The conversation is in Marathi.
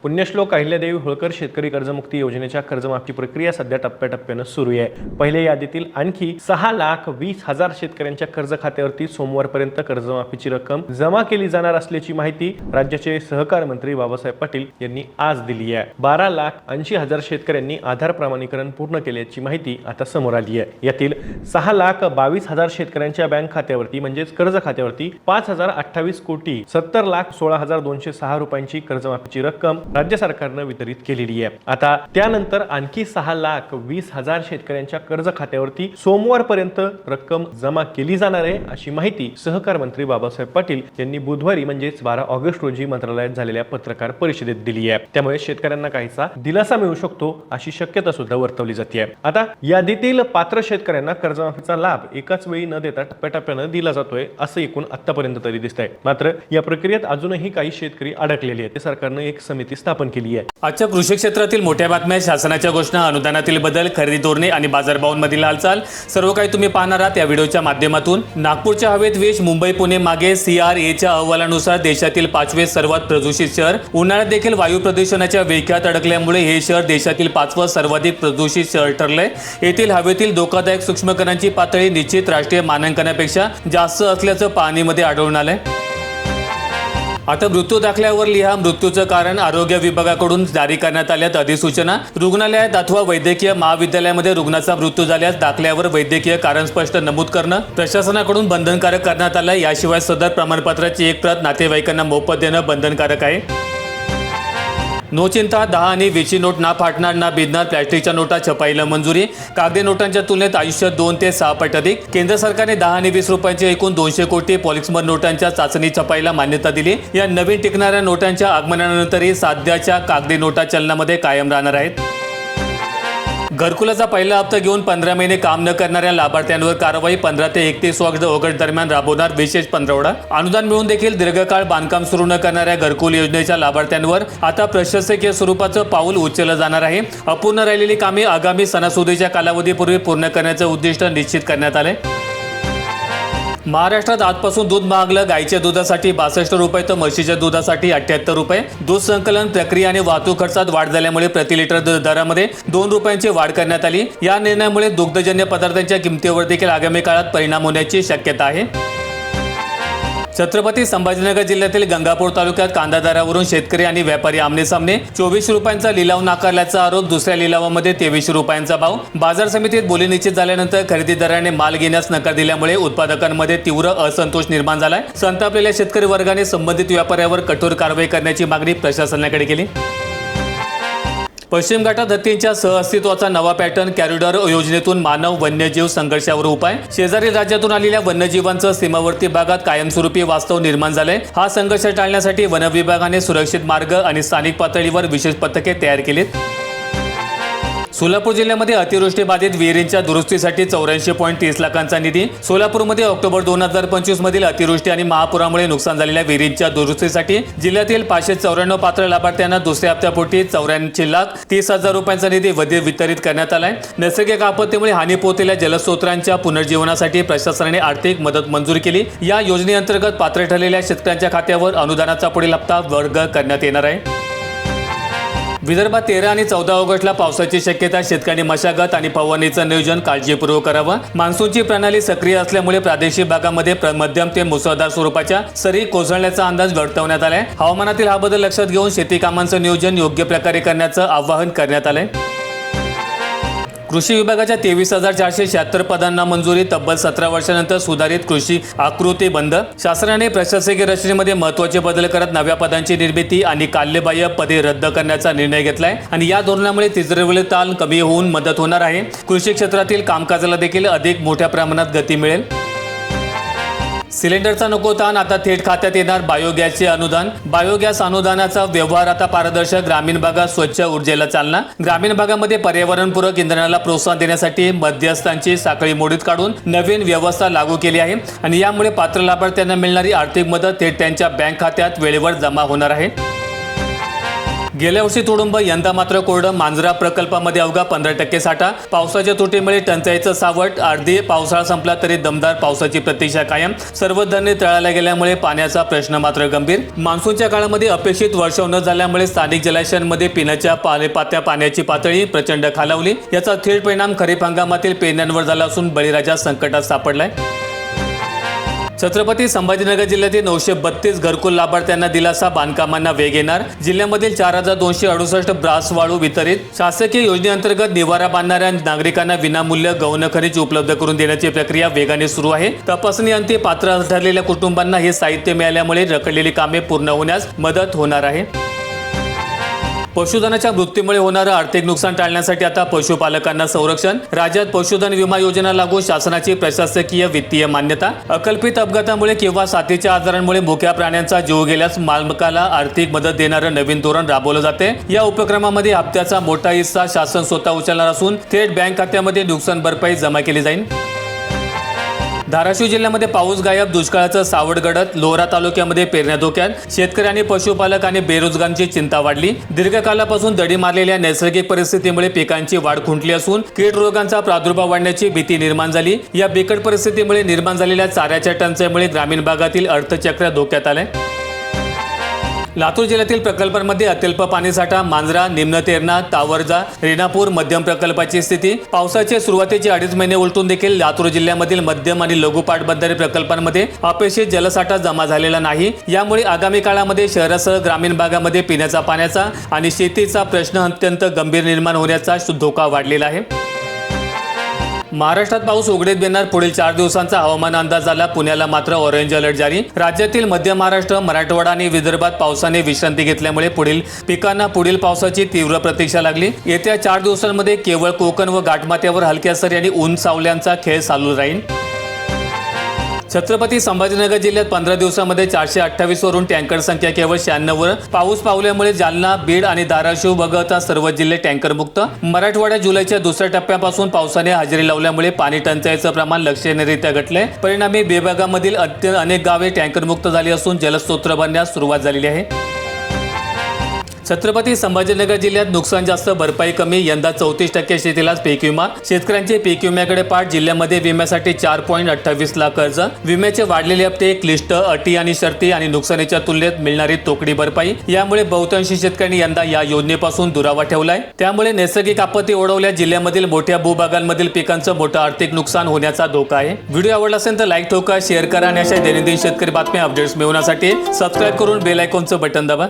पुण्यश्लोक अहिल्यादेवी होळकर शेतकरी कर्जमुक्ती योजनेच्या कर्जमाफी प्रक्रिया सध्या टप्प्याटप्प्याने सुरू आहे। पहिल्या यादीतील आणखी 6,20,000 शेतकऱ्यांच्या कर्ज खात्यावरती सोमवारपर्यंत कर्जमाफीची रक्कम जमा केली जाणार असल्याची माहिती राज्याचे सहकार मंत्री बाबासाहेब पाटील यांनी आज दिली आहे। 12,80,000 शेतकऱ्यांनी आधार प्रमाणीकरण पूर्ण केल्याची माहिती आता समोर आली आहे। यातील 6,22,000 शेतकऱ्यांच्या बँक खात्यावरती म्हणजेच कर्ज खात्यावरती 5,28,70,16,206 रुपयांची कर्जमाफीची रक्कम राज्य सरकारने वितरित केलेली आहे। आता त्यानंतर आणखी 6,20,000 शेतकऱ्यांच्या कर्ज खात्यावरती सोमवारपर्यंत रक्कम जमा केली जाणार आहे अशी माहिती सहकार मंत्री बाबासाहेब पाटील यांनी बुधवारी म्हणजेच 12 ऑगस्ट रोजी मंत्रालयात झालेल्या पत्रकार परिषदेत दिली आहे। त्यामुळे शेतकऱ्यांना काहीसा दिलासा मिळू शकतो अशी शक्यता सुद्धा वर्तवली जाते। आता यादीतील पात्र शेतकऱ्यांना कर्जमाफीचा लाभ एकाच वेळी न देता टप्प्याटप्प्याने दिला जातोय असं एकूण आतापर्यंत तरी दिसतंय। मात्र या प्रक्रियेत अजूनही काही शेतकरी अडकलेले आहेत। सरकारने एक समिती स्थापन केली आहे। आजच्या कृषी क्षेत्रातील मोठ्या बातम्या, शासनाच्या घोषणा, अनुदानातील बदल, खरेदी धोरणे आणि बाजारभावांमधील हालचाल सर्व काही तुम्ही पाहणार आहात या व्हिडिओच्या माध्यमातून। नागपूरच्या हवेत विष, मुंबई पुणे मागे CRAच्या अहवालानुसार देशातील 5वे सर्वात प्रदूषित शहर। उन्हाळ्यात देखील वायू प्रदूषणाच्या विळख्यात अडकल्यामुळे हे शहर देशातील 5वं सर्वाधिक प्रदूषित शहर ठरले। येथील हवेतील धोकादायक सूक्ष्मकणांची पातळी निश्चित राष्ट्रीय मानांकनापेक्षा जास्त असल्याचं पाहणीमध्ये आढळून आलंय। आता मृत्यू दाखल्यावर लिहा मृत्यूचं कारण। आरोग्य विभागाकडून जारी करण्यात आल्यात अधिसूचना। रुग्णालयात अथवा वैद्यकीय महाविद्यालयामध्ये रुग्णाचा मृत्यू झाल्यास दाखल्यावर वैद्यकीय कारण स्पष्ट नमूद करणं प्रशासनाकडून बंधनकारक करण्यात आलं। याशिवाय सदर प्रमाणपत्राची एक प्रत नातेवाईकांना मोफत देणं बंधनकारक आहे। नो चिंता, 10 आणि 20ची नोट ना फाटणार ना भिजणार। प्लॅस्टिकच्या नोटा छपाईला मंजुरी। कागदी नोटांच्या तुलनेत आयुष्य 2 ते 6 पट अधिक। केंद्र सरकारने 10 आणि 20 रुपयांचे एकूण 200 कोटी पॉलिस्मर नोटांच्या चाचणी छपाईला मान्यता दिली। या नवीन टिकणाऱ्या नोटांच्या आगमनानंतरही सध्याच्या कागदी नोटा चलनामध्ये कायम राहणार आहेत। घरकुलाचा पहिला हप्ता घेऊन 15 महिने काम न करणाऱ्या लाभार्थ्यांवर कारवाई। 15 ते 31 ऑगस्ट दरम्यान राबवणार विशेष पंधरवडा। अनुदान मिळून देखील दीर्घकाळ बांधकाम सुरू न करणाऱ्या घरकुल योजनेच्या लाभार्थ्यांवर आता प्रशासकीय स्वरूपाचं पाऊल उचललं जाणार आहे। अपूर्ण राहिलेली कामे आगामी सणासुदीच्या कालावधीपूर्वी पूर्ण करण्याचं उद्दिष्ट निश्चित करण्यात आले। महाराष्ट्रात आजपासून दूध महागलं। गाईच्या दुधासाठी 62 रुपये तर म्हशीच्या दुधासाठी 78 रुपये। दूध संकलन प्रक्रिया आणि वाहतूक खर्चात वाढ झाल्यामुळे प्रति लिटर दरामध्ये 2 रुपयांची वाढ करण्यात आली। या निर्णयामुळे दुग्धजन्य पदार्थांच्या किमतीवर देखील आगामी काळात परिणाम होण्याची शक्यता आहे। छत्रपती संभाजीनगर जिल्ह्यातील गंगापूर तालुक्यात कांदा दरावरून शेतकरी आणि व्यापारी आमनेसामने। 24 रुपयांचा लिलाव नाकारल्याचा आरोप। दुसऱ्या लिलावामध्ये 23 रुपयांचा भाव। बाजार समितीत बोली निश्चित झाल्यानंतर खरेदीदाराने माल घेण्यास नकार दिल्यामुळे उत्पादकांमध्ये तीव्र असंतोष निर्माण झालाय। संतापलेल्या शेतकरी वर्गाने संबंधित व्यापाऱ्यावर कठोर कारवाई करण्याची मागणी प्रशासनाकडे केली। पश्चिम घाटात हत्तींच्या सहअस्तित्वाचा नवा पॅटर्न। कॉरिडॉर योजनेतून मानव वन्यजीव संघर्षावर उपाय। शेजारी राज्यातून आलेल्या वन्यजीवांचं सीमावर्ती भागात कायमस्वरूपी वास्तव निर्माण झालंय। हा संघर्ष टाळण्यासाठी वन विभागाने सुरक्षित मार्ग आणि स्थानिक पातळीवर विशेष पथके तयार केलीत। सोलापूर जिल्ह्यामध्ये अतिवृष्टी बाधित विहिरींच्या दुरुस्तीसाठी 84.30 लाखांचा निधी। सोलापूरमध्ये ऑक्टोबर 2025 मधील अतिवृष्टी आणि महापुरामुळे नुकसान झालेल्या विहिरींच्या दुरुस्तीसाठी जिल्ह्यातील 594 पात्र लाभार्थ्यांना दुसऱ्या हप्त्यापोटी 84,30,000 रुपयांचा निधी वितरित करण्यात आलाय। नैसर्गिक आपत्तीमुळे हानी पोहोचलेल्या जलस्रोतांच्या पुनर्जीवनासाठी प्रशासनाने आर्थिक मदत मंजूर केली। या योजनेअंतर्गत पात्र ठरलेल्या शेतकऱ्यांच्या खात्यावर अनुदानाचा पुढील हप्ता वर्ग करण्यात येणार आहे। विदर्भात 13 आणि 14 ऑगस्टला पावसाची शक्यता। शेतकऱ्यांनी मशागत आणि फवारणीचं नियोजन काळजीपूर्वक करावं। मान्सूनची प्रणाली सक्रिय असल्यामुळे प्रादेशिक भागामध्ये मध्यम ते मुसळधार स्वरूपाच्या सरी कोसळण्याचा अंदाज वर्तवण्यात आलाय। हवामानातील हा बदल लक्षात घेऊन शेती कामांचं नियोजन योग्य प्रकारे करण्याचं आवाहन करण्यात आलंय। कृषी विभागाच्या 23,476 पदांना मंजुरी। तब्बल 17 वर्षानंतर सुधारित कृषी आकृती बंद। शासनाने प्रशासकीय रचनेमध्ये महत्त्वाचे बदल करत नव्या पदांची निर्मिती आणि काल्यबाह्य पदे रद्द करण्याचा निर्णय घेतलाय आणि या धोरणामुळे तिजोरीवरील ताण कमी होऊन मदत होणार आहे। कृषी क्षेत्रातील कामकाजाला देखील अधिक मोठ्या प्रमाणात गती मिळेल। सिलेंडरचा नको ताण आता थेट खात्यात येणार। बायोगॅसचे अनुदान। बायोगॅस अनुदानाचा व्यवहार आता पारदर्शक। ग्रामीण भागात स्वच्छ ऊर्जेला चालना। ग्रामीण भागामध्ये पर्यावरणपूरक इंधनाला प्रोत्साहन देण्यासाठी मध्यस्थांची साखळी मोडीत काढून नवीन व्यवस्था लागू केली आहे आणि यामुळे पात्र लाभार्थ्यांना मिळणारी आर्थिक मदत थेट त्यांच्या बँक खात्यात वेळेवर जमा होणार आहे। गेल्या वर्षी तुडुंब, यंदा मात्र कोरडं. मांजरा प्रकल्पामध्ये अवघा 15% साठा. पावसाच्या तुटीमुळे टंचाईचं सावट. अर्धी पावसाळा संपला तरी दमदार पावसाची प्रतीक्षा कायम. सर्व धरणे तळाला गेल्यामुळे पाण्याचा प्रश्न मात्र गंभीर. मान्सूनच्या काळामध्ये अपेक्षित वर्षाव न झाल्यामुळे स्थानिक जलाशयांमध्ये पिण्याच्या पाण्याची पातळी प्रचंड खालावली. याचा थेट परिणाम खरीप हंगामातील पेरण्यांवर झाला असून बळीराजा संकटात सापडलाय. छत्रपती संभाजीनगर जिल्ह्यातील 932 घरकुल लाभार्थ्यांना दिलासा. बांधकामांना वेग येणार. जिल्ह्यामधील 4268 ब्रास वाळू वितरित. शासकीय योजनेअंतर्गत निवारा बांधणाऱ्या नागरिकांना विनामूल्य गौण खनिज उपलब्ध करून देण्याची प्रक्रिया वेगाने सुरू आहे. तपासणी अंती पात्र ठरलेल्या कुटुंबांना हे साहित्य मिळाल्यामुळे रखडलेली कामे पूर्ण होण्यास मदत होणार आहे. पशुधनाच्या मृत्यूमुळे होणारं आर्थिक नुकसान टाळण्यासाठी आता पशुपालकांना संरक्षण. राज्यात पशुधन विमा योजना लागू. शासनाची प्रशासकीय वित्तीय मान्यता. अकल्पित अपघातामुळे किंवा साथीच्या आजारांमुळे मुक्या प्राण्यांचा जीव गेल्यास मालकाला आर्थिक मदत देणारं नवीन धोरण राबवलं जाते. या उपक्रमामध्ये हप्त्याचा मोठा हिस्सा शासन स्वतः उचलणार असून थेट बँक खात्यामध्ये नुकसान भरपाई जमा केली जाईल. धाराशिव जिल्ह्यामध्ये पाऊस गायब. दुष्काळाचं सावट गडद. लोहरा तालुक्यामध्ये पेरण्या धोक्यात. शेतकरी, पशुपालक आणि बेरोजगारांची चिंता वाढली. दीर्घकालापासून दडी मारलेल्या नैसर्गिक परिस्थितीमुळे पिकांची वाढ खुंटली असून कीड रोगांचा प्रादुर्भाव वाढण्याची भीती निर्माण झाली. या बिकट परिस्थितीमुळे निर्माण झालेल्या चाऱ्याच्या टंचाईमुळे ग्रामीण भागातील अर्थचक्र धोक्यात आलंय. लातूर जिल्ह्यातील प्रकल्पांमध्ये अत्यल्प पाणीसाठा. मांजरा, निम्न तेरणा, तावरजा, रेणापूर मध्यम प्रकल्पाची स्थिती. पावसाचे सुरुवातीचे 2.5 महिने उलटून देखील लातूर जिल्ह्यामधील मध्यम आणि लघु पाटबंधारे प्रकल्पांमध्ये अपेक्षित जलसाठा जमा झालेला नाही. यामुळे आगामी काळामध्ये शहरासह ग्रामीण भागामध्ये पिण्याचा पाण्याचा आणि शेतीचा प्रश्न अत्यंत गंभीर निर्माण होण्याचा धोका वाढलेला आहे. महाराष्ट्रात पाऊस उघडीत येणार. पुढील 4 दिवसांचा हवामान अंदाज झाला. पुण्याला मात्र ऑरेंज अलर्ट जारी. राज्यातील मध्य महाराष्ट्र, मराठवाडा आणि विदर्भात पावसाने विश्रांती घेतल्यामुळे पुढील पिकांना पुढील पावसाची तीव्र प्रतीक्षा लागली. येत्या 4 दिवसांमध्ये केवळ कोकण व घाटमाथ्यावर हलक्या सरी आणि ऊन सावल्यांचा खेळ चालू राहील. छत्रपती संभाजीनगर जिल्ह्यात 15 दिवसांमध्ये 428 वरून टँकर संख्या केवळ 96 वर. पाऊस पावल्यामुळे जालना, बीड आणि धाराशिव वगळता सर्व जिल्हे टँकरमुक्त. मराठवाड्यात जुलैच्या दुसऱ्या टप्प्यापासून पावसाने हजेरी लावल्यामुळे पाणी टंचाईचं प्रमाण लक्षणीयरित्या घटलंय. परिणामी विभागामधील अनेक गावे टँकरमुक्त झाली असून जलस्रोत भरण्यास सुरुवात झालेली आहे. छत्रपती संभाजीनगर जिल्ह्यात नुकसान जास्त, भरपाई कमी. यंदा 34% शेतीलाच पीक विमा. शेतकऱ्यांचे पीक विम्याकडे पाठ. जिल्ह्यामध्ये विम्यासाठी 4.28 लाख कर्ज. विम्याचे वाढलेले हप्ते, क्लिष्ट अटी आणि शर्ती आणि नुकसानीच्या तुलनेत मिळणारी तोकडी भरपाई यामुळे बहुतांशी शेतकऱ्यांनी यंदा या योजनेपासून दुरावा ठेवलाय. त्यामुळे नैसर्गिक आपत्ती ओढवल्या जिल्ह्यामधील मोठ्या भूभागांमधील पिकांचं मोठं आर्थिक नुकसान होण्याचा धोका आहे. व्हिडिओ आवडला असेल तर लाईक ठोका, शेअर करा आणि अशा दैनंदिन शेतकरी बातम्या अपडेट्स मिळवण्यासाठी सबस्क्राईब करून बेल आयकॉनचं बटन दाबा.